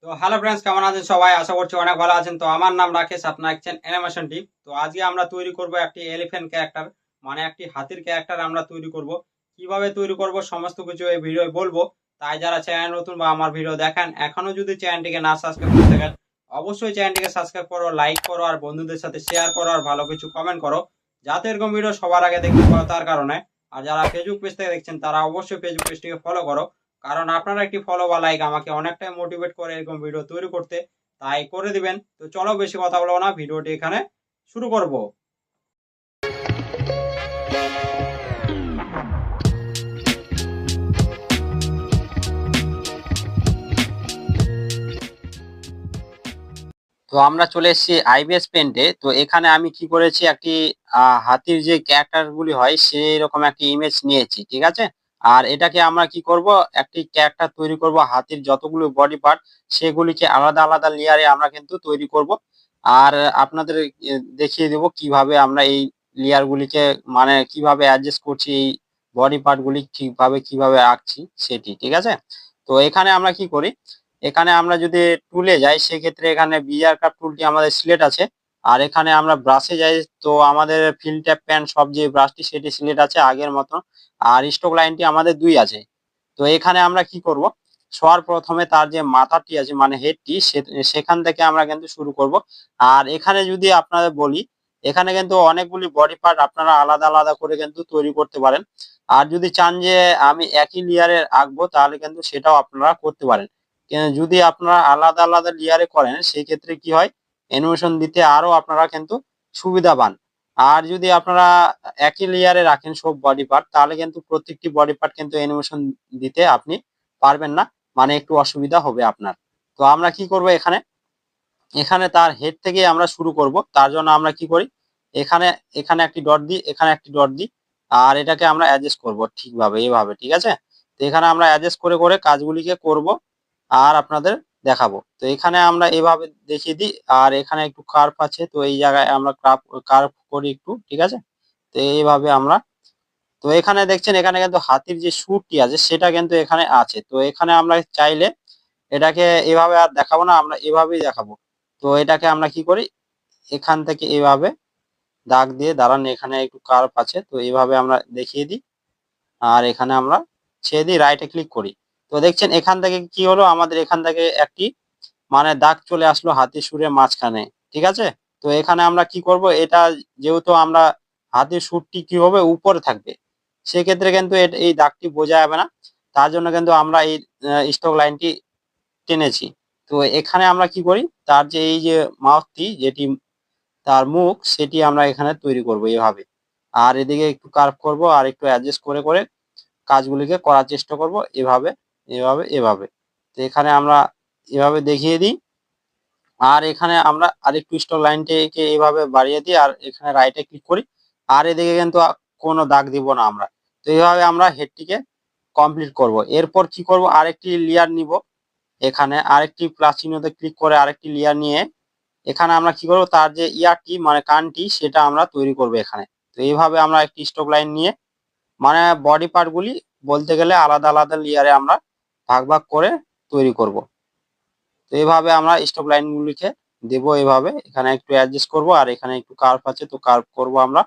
তো hello friends, কেমন আছেন সবাই? আশা করছি অনেক ভালো আছেন। তো আমার নাম রাকেশ, আপনারা দেখছেন অ্যানিমেশন টিপ। তো আজকে আমরা তৈরি করব একটি এলিফ্যান্ট ক্যারেক্টার, মানে একটি হাতির ক্যারেক্টার আমরা তৈরি করব। কিভাবে তৈরি করব সমস্ত কিছু এই ভিডিওয় বলবো। তাই যারা চ্যানেল নতুন বা আমার ভিডিও দেখেন, এখনো যদি চ্যানেলটিকে না সাবস্ক্রাইব করে থাকেন, অবশ্যই চ্যানেলটিকে সাবস্ক্রাইব করো, লাইক করো, আর বন্ধুদের সাথে শেয়ার করো, আর ভালো কিছু কমেন্ট করো, যাতে এরকম ভিডিও সবার আগে দেখতে পাও তার কারণে। আর যারা ফেসবুক পেজ থেকে দেখছেন, তারা অবশ্যই ফেসবুক পেজটিকে ফলো করো, কারণ আপনারা একটি ফলো বা লাইক আমাকে অনেকটাই মোটিভেট করে এরকম ভিডিও তৈরি করতে। তাই করে দিবেন। তো চলো বেশি কথা বলবো না, ভিডিওটি এখানে শুরু করব। তো আমরা চলে এসেছি আইবিএস পেন্টে। তো এখানে আমি কি করেছি, একটি হাতির যে ক্যারেক্টার গুলি হয় সেই রকম একটি ইমেজ নিয়েছি, ঠিক আছে। আর এটাকে আমরা কি করব, একটি ক্যারেক্টার তৈরি করব। হাতির যতগুলো বডি পার্ট সেগুলিকে আলাদা আলাদা লেয়ারে আমরা কিন্তু তৈরি করব। আর আপনাদের দেখিয়ে দেব কিভাবে আমরা এই লেয়ার গুলিকে, মানে কিভাবে অ্যাডজাস্ট করছি, এই বডি পার্ট গুলি ঠিকভাবে কিভাবে আঁকছি সেটি, ঠিক আছে। তো এখানে আমরা কি করি, এখানে আমরা যদি টুলে যাই সেক্ষেত্রে এখানে বিআর কাপ টুলটি আমাদের সিলেক্ট আছে। আর এখানে আমরা ব্রাশে যাই, তো আমাদের ফিল ট্যাপ প্যান সব যে ব্রাশটি সেটি সিলেক্ট আছে আগের মতো। আর স্ট্রোক লাইনটি আমাদের 2 আছে। তো এখানে আমরা কি করব, সবার প্রথমে তার যে মাথাটি আছে মানে হেডটি, সেখান থেকে আমরা কিন্তু শুরু করব। আর এখানে যদি আপনাদের বলি, এখানে কিন্তু অনেকগুলি বডি পার্ট আপনারা আলাদা আলাদা করে কিন্তু তৈরি করতে পারেন। আর যদি চান যে আমি একই লেয়ারে আঁকবো, তাহলে কিন্তু সেটাও আপনারা করতে পারেন। যদি আপনারা আলাদা আলাদা লেয়ারে করেন সেই ক্ষেত্রে কি হয়, অ্যানিমেশন দিতে আরো আপনারা কিন্তু সুবিধা পান। আর যদি আপনারা একই লেয়ারে রাখেন সব বডি পার্ট, তাহলে কিন্তু প্রত্যেকটি বডি পার্ট কিন্তু অ্যানিমেশন দিতে আপনি পারবেন না, মানে একটু অসুবিধা হবে আপনার। তো আমরা কি করব, এখানে এখানে তার হেড থেকে আমরা শুরু করব। তার জন্য আমরা কি করি, এখানে এখানে একটি ডট দিই, এখানে একটি ডট দিই। আর এটাকে আমরা অ্যাডজাস্ট করব ঠিকভাবে এইভাবে, ঠিক আছে। তো এখানে আমরা অ্যাডজাস্ট করে করে কাজগুলিকে করব আর আপনাদের দেখাবো। তো এখানে আমরা এভাবে দেখিয়ে দিই। আর এখানে একটু কার্ভ আছে, তো এই জায়গায় আমরা কার্ভ করি একটু, ঠিক আছে। তো এইভাবে আমরা, তো এখানে দেখছেন এখানে কিন্তু হাতির যে সুরটি আছে সেটা কিন্তু এখানে আছে। তো এখানে আমরা চাইলে এটাকে এভাবে আর দেখাবো না, আমরা এভাবেই দেখাবো। তো এটাকে আমরা কি করি, এখান থেকে এভাবে দাগ দিয়ে দাঁড়ান, এখানে একটু কার্ভ আছে, তো এইভাবে আমরা দেখিয়ে দিই। আর এখানে আমরা ছেড়ে দিই, রাইটে ক্লিক করি। তো দেখছেন এখান থেকে কি হলো, আমাদের এখান থেকে একটি মানে দাগ চলে আসলো হাতির সুরের মাঝখানে, ঠিক আছে। তো এখানে আমরা কি করব, এটা যেহেতু আমরা হাতির সুরটি কি হবে উপরে থাকবে, সেক্ষেত্রে কিন্তু এই দাগটি বোঝা যাবে না। তার জন্য কিন্তু আমরা এই স্ট্রোক লাইনটি টেনেছি। তো এখানে আমরা কি করি, তার যে এই যে মাউথটি যেটি তার মুখ, সেটি আমরা এখানে তৈরি করব এভাবে। আর এদিকে একটু কার্ভ করব আর একটু অ্যাডজাস্ট করে করে কাজগুলিকে করার চেষ্টা করব এভাবে এভাবে এভাবে। তো এখানে আমরা এভাবে দেখিয়ে দিই। আর এখানে আমরা আরেকটু স্ট্রোক লাইনটিকে এইভাবে বাড়িয়ে দিই আর এখানে রাইটে ক্লিক করি। আর এদিকে কিন্তু কোনো দাগ দিব না আমরা। তো এইভাবে আমরা হেডটিকে কমপ্লিট করব। এরপর কি করব, আরেকটি লেয়ার নিব। এখানে আরেকটি প্লাস চিহ্নতে ক্লিক করে আরেকটি লেয়ার নিয়ে এখানে আমরা কি করব, তার যে ইয়ারটি মানে কানটি সেটা আমরা তৈরি করব এখানে। তো এইভাবে আমরা একটি স্ট্রোক লাইন নিয়ে, মানে বডি পার্ট গুলি বলতে গেলে আলাদা আলাদা লেয়ারে আমরা ভাগ ভাগ করে তৈরি করব। তো এইভাবে আমরা স্ট্রোক লাইন গুলিকে দেব এভাবে। এখানে একটু অ্যাডজাস্ট করব আর এখানে একটু কার্ভ আছে, তো কার্ভ করব আমরা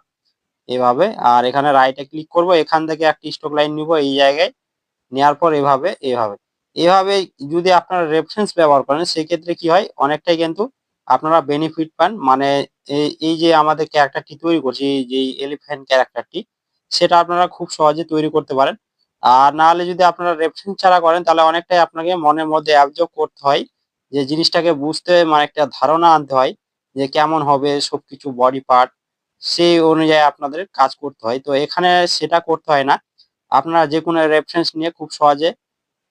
এভাবে। আর এখানে রাইটে ক্লিক করব, এখান থেকে একটি স্ট্রোক লাইন নিব এই জায়গায়, নেওয়ার পর এভাবে এভাবে এভাবে যদি আপনারা রেফারেন্স ব্যবহার করেন সেক্ষেত্রে কি হয়, অনেকটাই কিন্তু আপনারা বেনিফিট পান। মানে এই যে আমাদের ক্যারেক্টারটি তৈরি করছি, যে এলিফ্যান্ট ক্যারেক্টারটি, সেটা আপনারা খুব সহজে তৈরি করতে পারেন। আর না হলে যদি আপনারা রেফারেন্স ছাড়া করেন, তাহলে অনেকটাই আপনাকে মনের মধ্যে অ্যাবজর্ব করতে হয়, যে জিনিসটাকে বুঝতে মানে একটা ধারণা আনতে হয় যে কেমন হবে সবকিছু বডি পার্ট, সেই অনুযায়ী আপনাদের কাজ করতে হয়। তো এখানে সেটা করতে হয় না, আপনারা যে কোনো রেফারেন্স নিয়ে খুব সহজে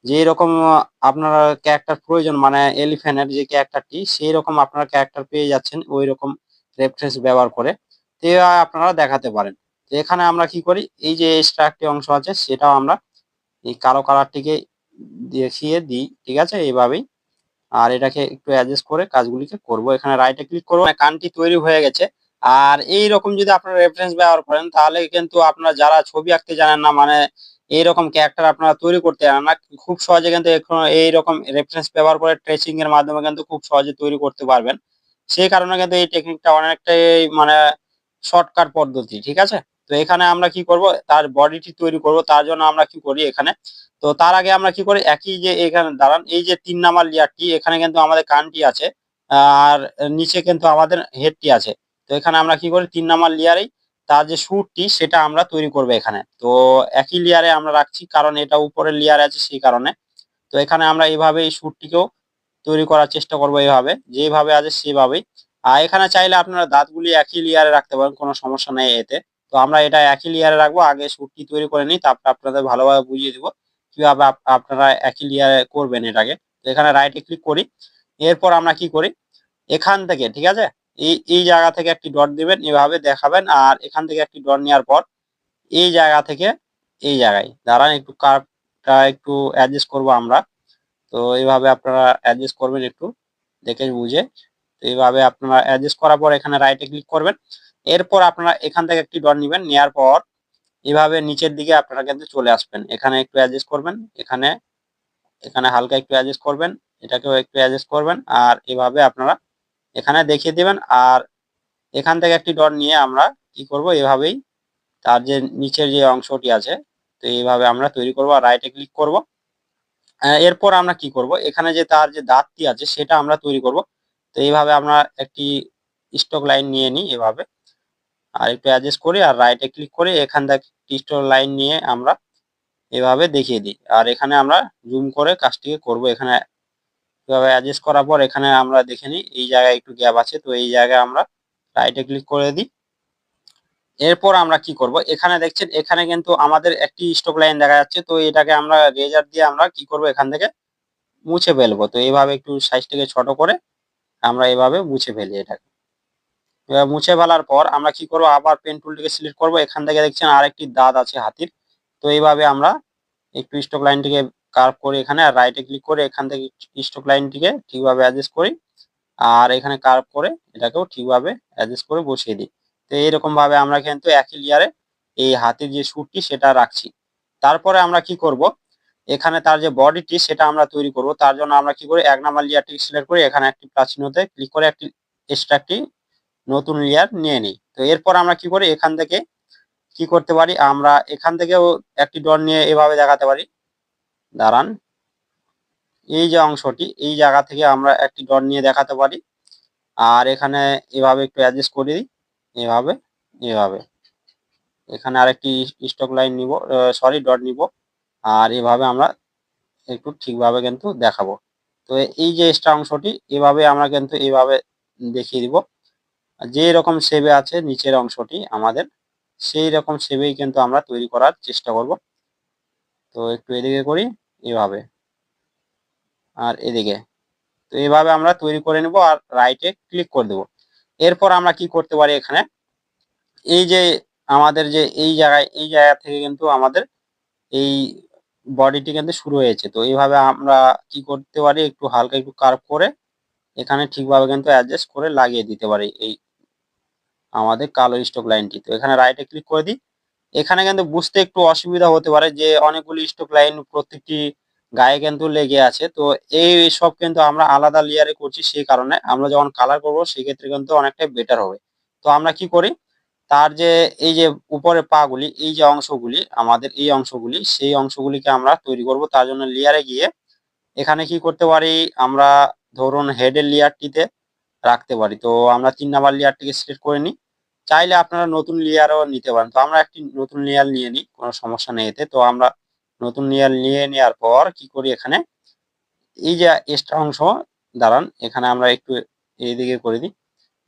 যে রকম আপনার ক্যারেক্টার প্রয়োজন, মানে এলিফ্যান্টের যে ক্যারেক্টারটি সেই রকম আপনারা ক্যারেক্টার পেয়ে যাচ্ছেন ওই রকম রেফারেন্স ব্যবহার করে। তো এভাবে আপনারা দেখাতে পারেন। তো এখানে আমরা কি করি, এই যে এক্সট্রা একটি অংশ আছে সেটাও আমরা এই কালো কালারটিকে দেখিয়ে দিই, ঠিক আছে এইভাবেই। আর এটাকে একটু অ্যাডজাস্ট করে কাজগুলিকে করব। এখানে রাইটে ক্লিক করব, মানে কানটি তৈরি হয়ে গেছে। আর এই রকম যদি আপনারা রেফারেন্স ব্যবহার করেন, তাহলে কিন্তু আপনারা যারা ছবি আঁকতে জানেন না, মানে এইরকম ক্যারেক্টার আপনারা তৈরি করতে পারেন না, খুব সহজে কিন্তু এখন এইরকম রেফারেন্স ব্যবহার করে ট্রেসিং এর মাধ্যমে কিন্তু খুব সহজে তৈরি করতে পারবেন। সেই কারণে কিন্তু এই টেকনিকটা অনেকটাই মানে শর্টকাট পদ্ধতি, ঠিক আছে? তো এখানে আমরা কি করব, তার বডিটি তৈরি করব, তার জন্য আমরা কি করি এখানে, তো তার আগে আমরা কি করি, একই যে এখানে দাঁড়ান, এই যে ৩ নাম্বার লেয়ারটি, এখানে কিন্তু আমাদের কানটি আছে আর নিচে কিন্তু আমাদের হেডটি আছে। তো এখানে আমরা কি করি, ৩ নাম্বার লেয়ারেই তার যে স্যুটটি সেটা আমরা তৈরি করব এখানে। তো একই লেয়ারে আমরা রাখছি কারণ এটা উপরের লেয়ারে আছে সেই কারণে। তো এখানে আমরা এভাবে এই স্যুটটিকেও তৈরি করার চেষ্টা করব এভাবে, যেভাবে আছে সেভাবেই। আর এখানে চাইলে আপনারা দাঁতগুলি একই লেয়ারে রাখতে পারেন, কোনো সমস্যা নেই এতে। তো আমরা এটা একই লেয়ারে রাখবো, আগে স্যুটটি তৈরি করে নিই, তারপর আপনাদের ভালোভাবে বুঝিয়ে দিব কিভাবে আপনারা একই লেয়ারে করবেন এটাকে। তো এখানে রাইটে ক্লিক করি। এরপর আমরা কি করি, এখান থেকে, ঠিক আছে, এই জায়গা থেকে একটি ডট দিবেন, এভাবে দেখাবেন। আর এখান থেকে একটি ডট নেওয়ার পর এই জায়গা থেকে এই জায়গায় দাঁড়ান, একটু কার্ভটা একটু অ্যাডজাস্ট করব আমরা। তো এইভাবে আপনারা অ্যাডজাস্ট করবেন একটু দেখে বুঝে। তো এইভাবে আপনারা অ্যাডজাস্ট করার পর এখানে রাইটে ক্লিক করবেন। এরপর আপনারা এখান থেকে একটি ডট নিবেন, নেওয়ার পর এভাবে নিচের দিকে আপনারা কিন্তু চলে আসবেন। এখানে একটু অ্যাডজাস্ট করবেন, এখানে এখানে হালকা একটু অ্যাডজাস্ট করবেন, এটাকেও একটু অ্যাডজাস্ট করবেন। আর এভাবে আপনারা এখানে দেখিয়ে দিবেন। আর এখান থেকে একটি ডট নিয়ে আমরা কি করব, এভাবেই তার যে নিচের যে অংশটি আছে, তো এইভাবে আমরা তৈরি করব আর রাইটে ক্লিক করব। এরপর আমরা কি করব, এখানে যে তার যে দাঁতটি আছে সেটা আমরা তৈরি করব। তো এইভাবে আমরা একটি স্টক লাইন নিয়ে নিই এভাবে, আর একটু অ্যাডজাস্ট করি আর রাইটে ক্লিক করে এখান থেকে স্টক লাইন নিয়ে আমরা এভাবে দেখিয়ে দিই। আর এখানে আমরা জুম করে কাজটিকে করব। এখানে এভাবে অ্যাডজাস্ট করার পর এখানে আমরা দেখে নিই এই জায়গায় একটু গ্যাপ আছে, তো এই জায়গায় আমরা রাইটে ক্লিক করে দিই। এরপর আমরা কি করব, এখানে দেখছেন এখানে কিন্তু আমাদের একটি স্টক লাইন দেখা যাচ্ছে। তো এটাকে আমরা রেজার দিয়ে আমরা কি করব, এখান থেকে মুছে ফেলবো। তো এইভাবে একটু সাইজটাকে ছোট করে আমরা এভাবে মুছে ফেলি এটাকে। এবার মুছে ফেলার পর আমরা কি করব, আবার পেন টুলটিকে সিলেক্ট করব। এখান থেকে দেখছেন আরেকটি দাঁত আছে হাতির। তো এইভাবে আমরা একটু স্টক লাইনটিকে কার্ভ করে এখানে আর রাইটে ক্লিক করে এখান থেকে স্টক লাইনটিকে ঠিকভাবে অ্যাডজাস্ট করি। আর এখানে কার্ভ করে এটাকেও ঠিকভাবে অ্যাডজাস্ট করে বসিয়ে দিই। তো এইরকম ভাবে আমরা কিন্তু একই লেয়ারে এই হাতির যে শুটটি সেটা রাখছি। তারপরে আমরা কি করব, এখানে তার যে বডিটি সেটা আমরা তৈরি করব। তার জন্য আমরা কি করি, ১ নাম্বার লেয়ারটি সিলেক্ট করি, এখানে একটি প্লাস চিহ্নতে ক্লিক করে একটি এক্সট্রা একটি নতুন লেয়ার নিয়ে নিই। তো এরপর আমরা কি করি, এখান থেকে কি করতে পারি, আমরা এখান থেকেও একটি ডট নিয়ে এভাবে দেখাতে পারি। দাঁড়ান, এই যে অংশটি এই জায়গা থেকে আমরা একটি ডট নিয়ে দেখাতে পারি। আর এখানে এভাবে একটু অ্যাডজাস্ট করে দিই, এভাবে এভাবে। এখানে আরেকটি স্টক লাইন নিব, সরি ডট নিব। আর এভাবে আমরা একটু ঠিকভাবে কিন্তু দেখাবো। তো এই যে এক্সট্রা অংশটি এভাবে আমরা কিন্তু এভাবে দেখিয়ে দিব। যে রকম শেপে আছে নিচের অংশটি আমাদের, সেই রকম শেপেই কিন্তু আমরা তৈরি করার চেষ্টা করব। তো একটু এদিকে করি এভাবে, আর এদিকে। তো এভাবে আমরা তৈরি করে নেব আর রাইটে ক্লিক করে দেব। এরপর আমরা কি করতে পারি, এখানে এই যে আমাদের যে এই জায়গা থেকে কিন্তু আমাদের এই বডিটি কিন্তু শুরু হয়েছে। তো এইভাবে আমরা কি করতে পারি, একটু হালকা একটু কার্ভ করে এখানে ঠিকভাবে কিন্তু অ্যাডজাস্ট করে লাগিয়ে দিতে পারি এই আমাদের কালো স্টক লাইনটি। তো এখানে রাইটে ক্লিক করে দিই। এখানে কিন্তু বুঝতে একটু অসুবিধা হতে পারে যে অনেকগুলি স্টক লাইন প্রত্যেকটি গায়ে কিন্তু লেগে আছে। তো এই সব কিন্তু আমরা আলাদা লেয়ারে করছি, সেই কারণে আমরা যখন কালার করব সেক্ষেত্রে কিন্তু অনেকটাই বেটার হবে। তো আমরা কি করি, তার যে এই যে উপরের পা গুলি, এই যে অংশগুলি আমাদের এই অংশগুলি, সেই অংশগুলিকে আমরা তৈরি করব। তার জন্য লেয়ারে গিয়ে এখানে কি করতে পারি, আমরা ধরুন হেডের লেয়ারটিতে রাখতে পারি। তো আমরা ৩ নাম্বার লেয়ারটিকে সিলেক্ট করে নিই। চাইলে আপনারা নতুন লেয়ারও নিতে পারেন। তো আমরা একটি নতুন লেয়ার নিয়ে নিই, কোনো সমস্যা নেই এতে। তো আমরা নতুন লেয়ার নিয়ে নেওয়ার পর কি করি, এখানে এই যে এক্সট্রা অংশ, দাঁড়ান এখানে আমরা একটু এইদিকে করে দিই।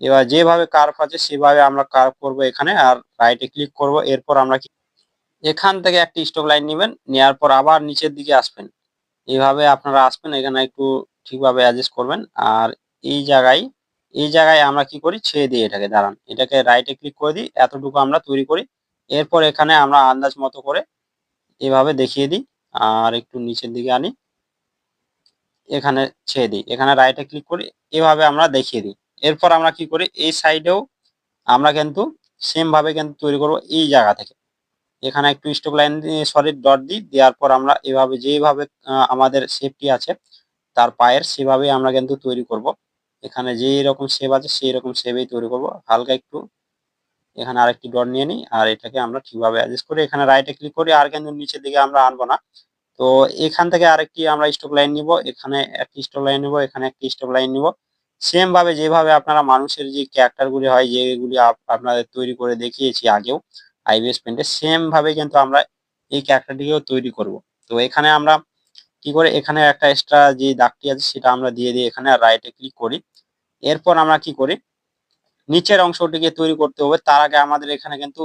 এবার যেভাবে কার্ভ আছে সেভাবে আমরা কার্ভ করব এখানে, আর রাইটে ক্লিক করব। এরপর আমরা কি এখান থেকে একটি স্টক লাইন নেবেন, নেওয়ার পর আবার নিচের দিকে আসবেন। এভাবে আপনারা আসবেন, এখানে একটু ঠিকভাবে অ্যাডজাস্ট করবেন। আর এই জায়গায় আমরা কি করি, ছেড়ে দিই এটাকে। দাঁড়ান, এটাকে রাইটে ক্লিক করে দিই, এতটুকু আমরা তৈরি করি। এরপর এখানে আমরা আন্দাজ মতো করে এভাবে দেখিয়ে দিই আর একটু নিচের দিকে আনি, এখানে ছেড়ে দিই, এখানে রাইটে ক্লিক করি, এভাবে আমরা দেখিয়ে দিই। এরপর আমরা কি করি, এই সাইডেও আমরা কিন্তু সেম ভাবে কিন্তু তৈরি করব এই জায়গা থেকে। এখানে একটু স্ট্রোক লাইন দিয়ে সলিড ডট দিই, দেওয়ার পর আমরা এভাবে যেভাবে আমাদের শেপটি আছে তার পায়ের সেভাবেই আমরা কিন্তু তৈরি করব। এখানে যেই রকম শেপ আছে সেই রকম শেপেই তৈরি করব। হালকা একটু এখানে আরেকটি ডট নিয়ে নিই, আর এটাকে আমরা ঠিকভাবে অ্যাডজাস্ট করে এখানে রাইটে ক্লিক করি, আর কিন্তু নিচের দিকে আমরা আনবো না। তো এখান থেকে আরেকটি আমরা স্ট্রোক লাইন নিব, এখানে একটি স্ট্রোক লাইন নিব, এখানে একটি স্ট্রোক লাইন নিব। সেম ভাবে যেভাবে আপনারা মানুষের যে ক্যারেক্টার গুলি হয় যেগুলি আপনাদের তৈরি করে দেখিয়েছি আগেও আইবিএস পেন্টে, সেম ভাবে কিন্তু আমরা এই ক্যারেক্টারটিকেও তৈরি করব। তো এখানে আমরা কি করে, এখানে একটা এক্সট্রা যে দাগটি আছে সেটা আমরা দিয়ে দিই এখানে, আর রাইটে ক্লিক করি। এরপর আমরা কি করি, নিচের অংশটিকে তৈরি করতে হবে। তার আগে আমাদের এখানে কিন্তু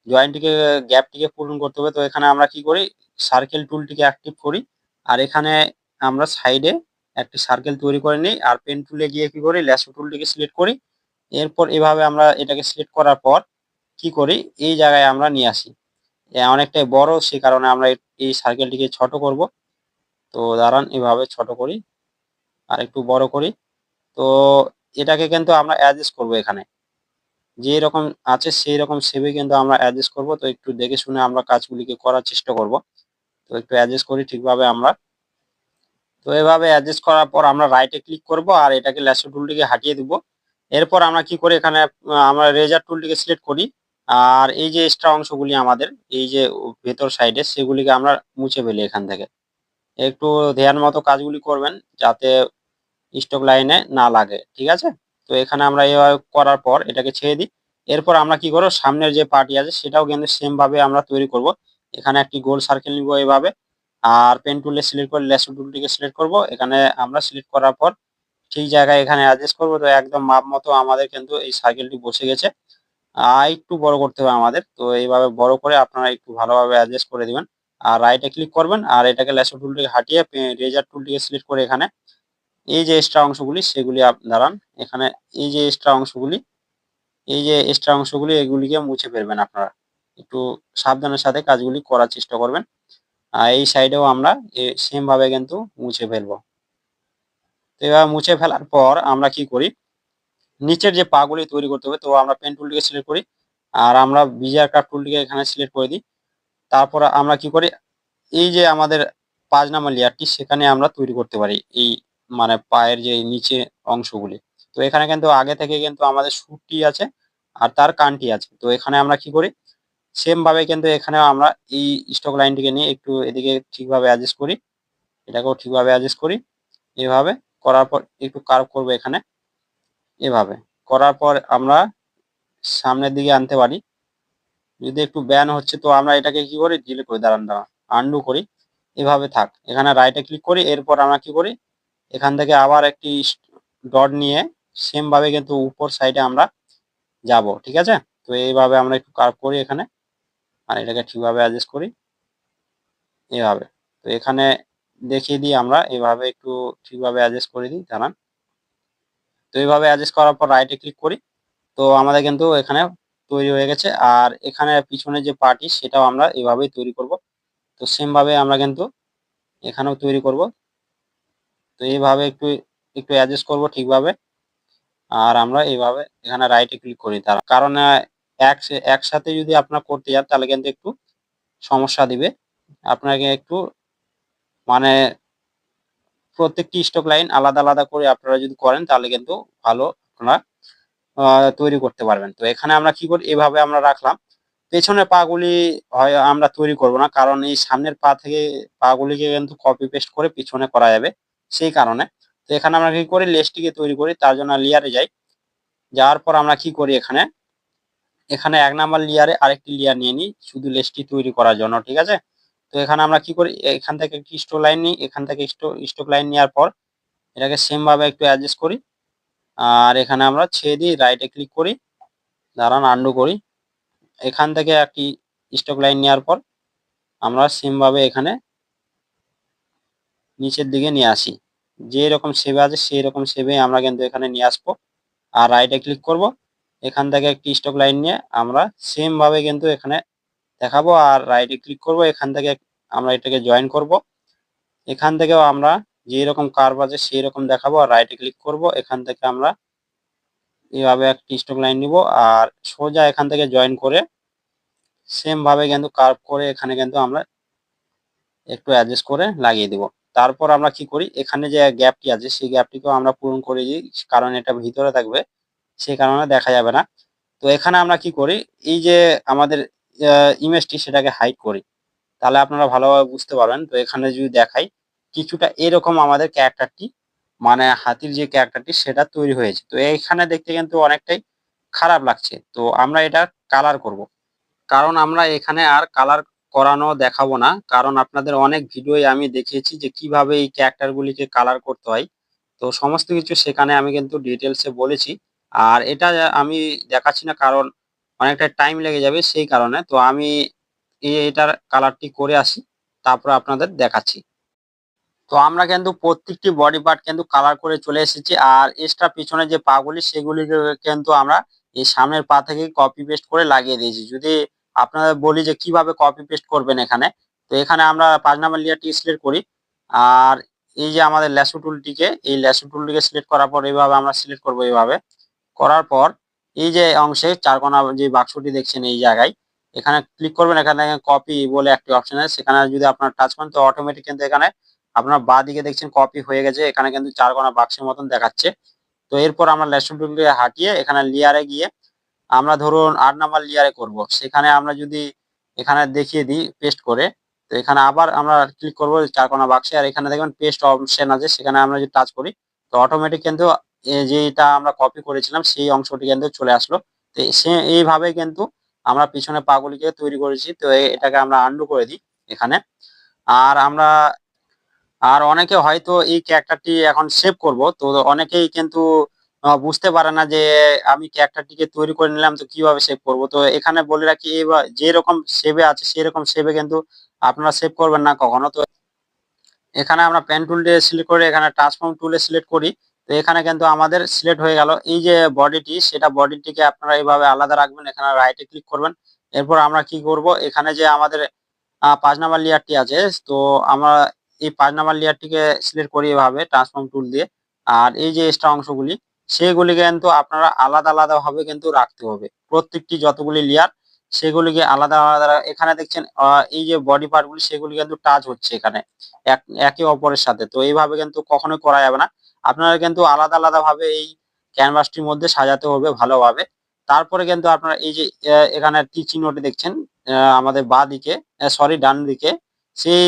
জয়েন্টটিকে গ্যাপটিকে পূরণ করতে হবে। তো এখানে আমরা কি করি, সার্কেল টুলটিকে অ্যাক্টিভ করি, আর এখানে আমরা সাইডে একটি সার্কেল তৈরি করে নিই, আর পেন টুলে গিয়ে কি করি, ল্যাসো টুলটিকে সিলেক্ট করি। এরপর এভাবে আমরা এটাকে সিলেক্ট করার পর কি করি, এই জায়গায় আমরা নিয়ে আসি। অনেকটাই বড়, সে কারণে আমরা এই সার্কেলটিকে ছোট করব। তো দাঁড়ান, এভাবে ছোট করি আর একটু বড় করি। তো এটাকে কিন্তু আমরা অ্যাডজাস্ট করব, এখানে যে রকম আছে সেই রকম শেপে কিন্তু আমরা অ্যাডজাস্ট করব। তো একটু দেখে শুনে আমরা কাজগুলিকে করার চেষ্টা করব। তো একটু অ্যাডজাস্ট করি ঠিকভাবে আমরা। তো এভাবে অ্যাডজাস্ট করার পর আমরা রাইটে ক্লিক করব, আর এটাকে ল্যাসো টুলটিকে হাঁটিয়ে দিব। এরপর আমরা কি করি, এখানে আমরা রেজার টুলটিকে সিলেক্ট করি, আর এই যে এক্সট্রা অংশগুলি আমাদের এই যে ভেতর সাইডে সেগুলিকে আমরা মুছে ফেলি এখান থেকে। একটু ধ্যান মতো কাজগুলি করবেন যাতে স্টক লাইনে না লাগে, ঠিক আছে? তো এখানে আমরা এভাবে করার পর এটাকে ছেড়ে দিই। এরপর আমরা কি করব, সামনের যে পার্টি আছে সেটাও কিন্তু সেম ভাবে আমরা তৈরি করব। এখানে একটি গোল সার্কেল নিব এভাবে, আর পেন টুলে সিলেক্ট করে ল্যাসো টুলটিকে সিলেক্ট করব। এখানে আমরা সিলেক্ট করার পর ঠিক জায়গায় এখানে অ্যাডজাস্ট করব। তো একদম মাপ মতো আমাদের কিন্তু এই সার্কেলটি বসে গেছে। একটু বড় করতে হবে আমাদের। তো এইভাবে বড় করে আপনারা একটু ভালোভাবে অ্যাডজাস্ট করে দিবেন, আর রাইটে ক্লিক করবেন, আর এটাকে ল্যাসো টুলটিকে হাঁটিয়ে রেজার টুলটিকে সিলেক্ট করে এখানে এই যে এক্সট্রা অংশগুলি সেগুলি দাঁড়ান, এখানে এই যে এক্সট্রা অংশগুলি, এই যে এক্সট্রা অংশগুলি এগুলিকে মুছে ফেলবেন আপনারা। একটু সাবধানের সাথে কাজগুলি করার চেষ্টা করবেন। আর এই সাইডেও আমরা সেম ভাবে কিন্তু মুছে ফেলবো। তো এভাবে মুছে ফেলার পর আমরা কি করি, নিচের যে পা গুলি তৈরি করতে হবে। তো আমরা পেন টুলটিকে সিলেক্ট করি, আর আমরা বিজার কাট টুলটিকে এখানে সিলেক্ট করে দিই। তারপর আমরা কি করি, এই যে আমাদের ৫ নাম্বার লেয়ারটি সেখানে আমরা তৈরি করতে পারি এই মানে পায়ের যে নিচে অংশগুলি। তো এখানে কিন্তু আগে থেকে কিন্তু আমাদের সুটটি আছে আর তার কানটি আছে। তো এখানে আমরা কি করি, সেম ভাবে কিন্তু এখানেও আমরা এই স্টক লাইনটিকে নিয়ে একটু এদিকে ঠিকভাবে অ্যাডজাস্ট করি, এটাকেও ঠিকভাবে অ্যাডজাস্ট করি। এভাবে করার পর একটু কার্ভ করব এখানে, এভাবে করার পর আমরা সামনের দিকে আনতে পারি। যদি একটু ব্যান হচ্ছে তো আমরা এটাকে কি করি, ডিলিট করি, দাঁড়ান আন্ডু করি, এভাবে থাক। এখানে রাইটে ক্লিক করি, এরপর আমরা কি করি, এখান থেকে আবার একটি ডট নিয়ে সেম ভাবে কিন্তু উপর সাইডে আমরা যাব, ঠিক আছে? তো এইভাবে আমরা একটু কার্ভ করি এখানে, আর এটাকে ঠিকভাবে অ্যাডজাস্ট করি এভাবে। তো এখানে দেখিয়ে দিই আমরা এভাবে একটু ঠিকভাবে অ্যাডজাস্ট করে দিই, দাঁড়ান। তো এইভাবে অ্যাডজাস্ট করার পর রাইটে ক্লিক করি। তো আমাদের কিন্তু এখানে তৈরি হয়ে গেছে, আর এখানে পিছনে যে পার্টি সেটাও আমরা এভাবেই তৈরি করব। তো সেম ভাবে আমরা কিন্তু এখানেও তৈরি করব। তো এইভাবে একটু একটু অ্যাডজাস্ট করব ঠিকভাবে, আর আমরা এইভাবে এখানে রাইটে ক্লিক করি, তার কারণ একসাথে যদি আপনার করতে যান তাহলে কিন্তু একটু সমস্যা দিবে আপনাকে। একটু মানে প্রত্যেকটি স্টক লাইন আলাদা আলাদা করে আপনারা যদি করেন তাহলে কিন্তু ভালো আপনারা তৈরি করতে পারবেন। তো এখানে আমরা কি করি, এভাবে আমরা রাখলাম। পেছনের পা গুলি হয় আমরা তৈরি করব না, কারণ এই সামনের পা থেকে পা গুলিকে কিন্তু কপি পেস্ট করে পিছনে করা যাবে, সেই কারণে। তো এখানে আমরা কি করি, লেজটিকে তৈরি করি, তার জন্য লেয়ারে যাই। যাওয়ার পর আমরা কি করি, এখানে এখানে ১ নাম্বার লেয়ারে আরেকটি লেয়ার নিয়ে নিই শুধু লেজটি তৈরি করার জন্য, ঠিক আছে? তো এখানে আমরা কি করি, এখান থেকে একটি স্ট্রোক লাইন নিই, এখান থেকে স্ট্রোক লাইন নেওয়ার পর এটাকে সেম ভাবে একটু অ্যাডজাস্ট করি, আর এখানে আমরা ছেড়ে দিই, রাইটে ক্লিক করি, দাঁড়ান আন্ডু করি। এখান থেকে একটি স্ট্রোক লাইন নেওয়ার পর আমরা সেম ভাবে এখানে নিচের দিকে নিয়ে আসি। যে রকম শেপে আছে সেই রকম শেপে আমরা কিন্তু এখানে নিয়ে আসবো, আর রাইটে ক্লিক করব। এখান থেকে একটি স্ট্রোক লাইন নিয়ে আমরা সেম ভাবে কিন্তু এখানে দেখাবো, আর রাইটে ক্লিক করব। এখান থেকে আমরা এটাকে জয়েন করব। এখান থেকেও আমরা যে রকম কার্ভ আছে সেই রকম দেখাবো, আর রাইটে ক্লিক করব। এখান থেকে আমরা এভাবে একটি স্ট্রোক লাইন নিব, আর সোজা এখান থেকে জয়েন করে সেম ভাবে কিন্তু কার্ভ করে এখানে কিন্তু আমরা একটু অ্যাডজাস্ট করে লাগিয়ে দিব। তারপর আমরা কি করি, এখানে যে গ্যাপটি আছে সেই গ্যাপটিকেও আমরা পূরণ করে দিই, কারণ এটা ভিতরে থাকবে সেই কারণে দেখা যাবে না। তো এখানে আমরা কি করি, এই যে আমাদের ইমেজটি সেটাকে হাইড করি, তাহলে আপনারা ভালোভাবে বুঝতে পারবেন। তো এখানে যদি দেখাই, কিছুটা এরকম আমাদের ক্যারেক্টারটি মানে হাতির যে ক্যারেক্টারটি সেটা তৈরি হয়েছে। তো এইখানে দেখতে কিন্তু অনেকটাই খারাপ লাগছে। তো আমরা এটা কালার করব। কারণ আমরা এখানে আর কালার করানো দেখাবো না, কারণ আপনাদের অনেক ভিডিওই আমি দেখিয়েছি যে কিভাবে এই ক্যারেক্টার গুলিকে কালার করতে হয়। তো সমস্ত কিছু সেখানে আমি কিন্তু ডিটেলসে বলেছি। আর এটা আমি দেখাচ্ছি না, কারণ অনেকটা টাইম লেগে যাবে সেই কারণে। তো আমি এটার কালারটি করে আসি, তারপর আপনাদের দেখাচ্ছি। তো আমরা কিন্তু প্রত্যেকটি বডি পার্ট কিন্তু কালার করে চলে এসেছি। আর এক্সট্রা পিছনে যে পা গুলি সেগুলিকে কিন্তু আমরা এই সামনের পা থেকে কপি পেস্ট করে লাগিয়ে দিয়েছি। যদি আপনাদের বলি যে কিভাবে কপি পেস্ট করবেন এখানে, তো এখানে আমরা 5 নাম্বার লেয়ারটি সিলেক্ট করি। আর এই যে আমাদের ল্যাসো টুলটিকে, এই ল্যাসো টুলটিকে সিলেক্ট করার পর এইভাবে আমরা সিলেক্ট করব। এইভাবে করার পর এই যে অংশে চার কোণা যে বাক্সটি দেখছেন এই জায়গায়, এখানে ক্লিক করবেন। এখানে কপি বলে একটি অপশন আছে, সেখানে যদি আপনার টাচ করেন তো অটোমেটিক কিন্তু এখানে আপনার বাঁ দিকে দেখছেন কপি হয়ে গেছে। এখানে কিন্তু চার কোণা বাক্সের মতন দেখাচ্ছে। তো এরপর আমরা ল্যাসো টুলকে হাঁটিয়ে এখানে লেয়ারে গিয়ে আমরা ধরুন 8 নাম্বার লেয়ারে করব। সেখানে আমরা যদি এখানে দেখিয়ে দিই পেস্ট করে, তো এখানে আবার আমরা ক্লিক করব চার কোণা বাক্সে। আর এখানে দেখবেন পেস্ট অপশন আছে, সেখানে আমরা যদি টাচ করি তো অটোমেটিক কিন্তু যেটা আমরা কপি করেছিলাম সেই অংশটি কিন্তু চলে আসলো। তো সে এইভাবে কিন্তু আমরা পিছনে পাগুলিকে তৈরি করেছি। তো এটাকে আমরা আন্ডু করে দিই এখানে। আর আমরা আর অনেকে হয়তো এই ক্যারেক্টারটি এখন সেভ করব, তো অনেকেই কিন্তু বুঝতে পারে না যে আমি ক্যারেক্টারটিকে তৈরি করে নিলাম তো কিভাবে সেভ করব। তো এখানে বলে রাখি, যেরকম সেভে আছে সেরকম সেভে কিন্তু আপনারা সেভ করবেন না কখনো। তো এখানে আমরা পেন টুল দিয়ে সিলেক্ট করে এখানে ট্রান্সফর্ম টুলে সিলেক্ট করি। তো এখানে কিন্তু আমাদের সিলেক্ট হয়ে গেল এই যে বডিটি, সেটা বডিটিকে আপনারা এইভাবে আলাদা রাখবেন। এখানে রাইটে ক্লিক করবেন। এরপর আমরা কি করব, এখানে যে আমাদের 5 নাম্বার লেয়ারটি আছে, তো আমরা এই 5 নাম্বার লেয়ারটিকে সিলেক্ট করি এভাবে ট্রান্সফর্ম টুল দিয়ে। আর এই যে এক্সট্রা অংশগুলি সেগুলিকে কিন্তু আপনারা আলাদা আলাদা ভাবে কিন্তু রাখতে হবে। প্রত্যেকটি যতগুলি লেয়ার সেগুলিকে আলাদা আলাদা এখানে দেখছেন এই যে বডি পার্ট গুলি সেগুলি কিন্তু টাচ হচ্ছে এখানে একে অপরের সাথে। তো এইভাবে কিন্তু কখনোই করা যাবে না। আপনারা কিন্তু আলাদা আলাদা ভাবে এই ক্যানভাসটির মধ্যে সাজাতে হবে ভালোভাবে। তারপরে কিন্তু আপনারা এই যে এখানে তীর চিহ্নটি দেখছেন আমাদের বাঁ দিকে, সরি ডান দিকে, সেই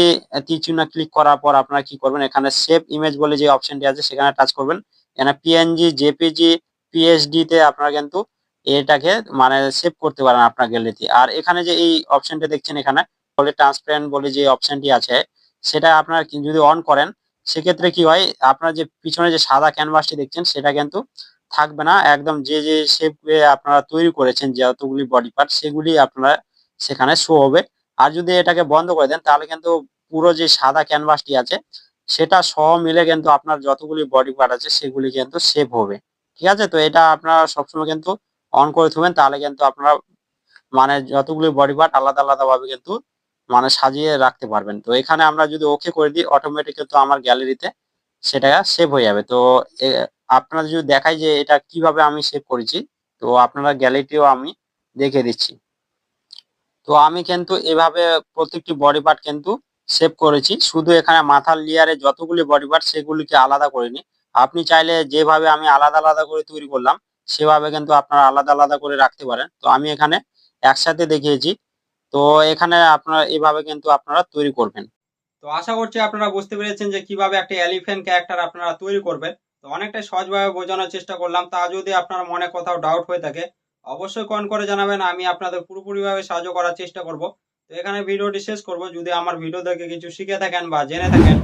তীর চিহ্ন ক্লিক করার পর আপনারা কি করবেন, এখানে সেভ ইমেজ বলে যে অপশনটি আছে সেখানে টাচ করবেন। এখানে পিএনজি, জেপিজি, পিএসডি তে আপনারা কিন্তু এটাকে মানে সেভ করতে পারেন আপনার গ্যালারিতে। আর এখানে যে এই অপশনটা দেখছেন এখানে বলে ট্রান্সপারেন্ট বলে যে অপশনটি আছে, সেটা আপনারা যদি অন করেন সেক্ষেত্রে কি হয়, আপনার যে পিছনে যে সাদা ক্যানভাসটি দেখছেন সেটা কিন্তু থাকবে না। একদম যে যে শেপ আপনারা তৈরি করেছেন যতগুলি বডি পার্ট সেগুলি আপনারা সেখানে শো হবে। আর যদি এটাকে বন্ধ করে দেন তাহলে কিন্তু পুরো যে সাদা ক্যানভাসটি আছে সেটা সহ মিলে কিন্তু আপনার যতগুলি বডি পার্ট আছে সেগুলি কিন্তু সেভ হবে। ঠিক আছে? তো এটা আপনারা সবসময় কিন্তু অন করে থবেন, তাহলে কিন্তু আপনারা মানে যতগুলি বডি পার্ট আলাদা আলাদা ভাবে কিন্তু মানে সাজিয়ে রাখতে পারবেন। তো এখানে আমরা যদি ওকে করে দিই অটোমেটিক কিন্তু আমার গ্যালারিতে সেটা সেভ হয়ে যাবে। তো আপনারা যদি দেখাই যে এটা কিভাবে আমি সেভ করেছি, তো আপনারা গ্যালারিটিও আমি দেখিয়ে দিচ্ছি। তো আমি কিন্তু এভাবে প্রত্যেকটি বডি পার্ট কিন্তু সেভ করেছি। শুধু এখানে মাথার লেয়ারে যতগুলি বডি পার্ট সেগুলিকে আলাদা করিনি। আপনি চাইলে যেভাবে আমি আলাদা আলাদা করে তৈরি করলাম সেভাবে কিন্তু আপনারা আলাদা আলাদা করে রাখতে পারেন। তো আমি এখানে একসাথে দেখিয়েছি। তো এখানে আপনারা এভাবে কিন্তু আপনারা তৈরি করবেন। তো আশা করছি আপনারা বুঝতে পেরেছেন যে কিভাবে একটা এলিফ্যান্ট ক্যারেক্টার আপনারা তৈরি করবেন। তো অনেকটাই সহজভাবে বোঝানোর চেষ্টা করলাম। তা যদি আপনার মনে কোথাও ডাউট হয়ে থাকে অবশ্যই কমেন্ট করে জানাবেন, আমি আপনাদের পুরোপুরিভাবে সাহায্য করার চেষ্টা করব। তো এখানে ভিডিওটি শেষ করব। যদি আমার ভিডিও দেখে কিছু শিখে থাকেন বা জেনে থাকেন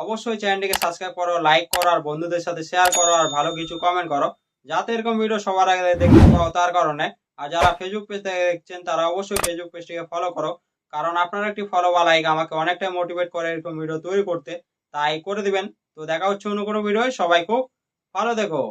অবশ্যই চ্যানেলটিকে সাবস্ক্রাইব করো, লাইক করো, আর বন্ধুদের সাথে শেয়ার করো, আর ভালো কিছু কমেন্ট করো, যাতে এরকম ভিডিও সবার আগে দেখতে পাও তার কারণে। আর যারা ফেসবুক পেজ থেকে দেখছেন তারা অবশ্যই ফেসবুক পেজটিকে ফলো করো, কারণ আপনার একটি ফলো বা লাইক আমাকে অনেকটাই মোটিভেট করে এরকম ভিডিও তৈরি করতে। তাই করে দিবেন। তো দেখা হচ্ছে অন্য কোনো ভিডিও। সবাই খুব ভালো দেখো।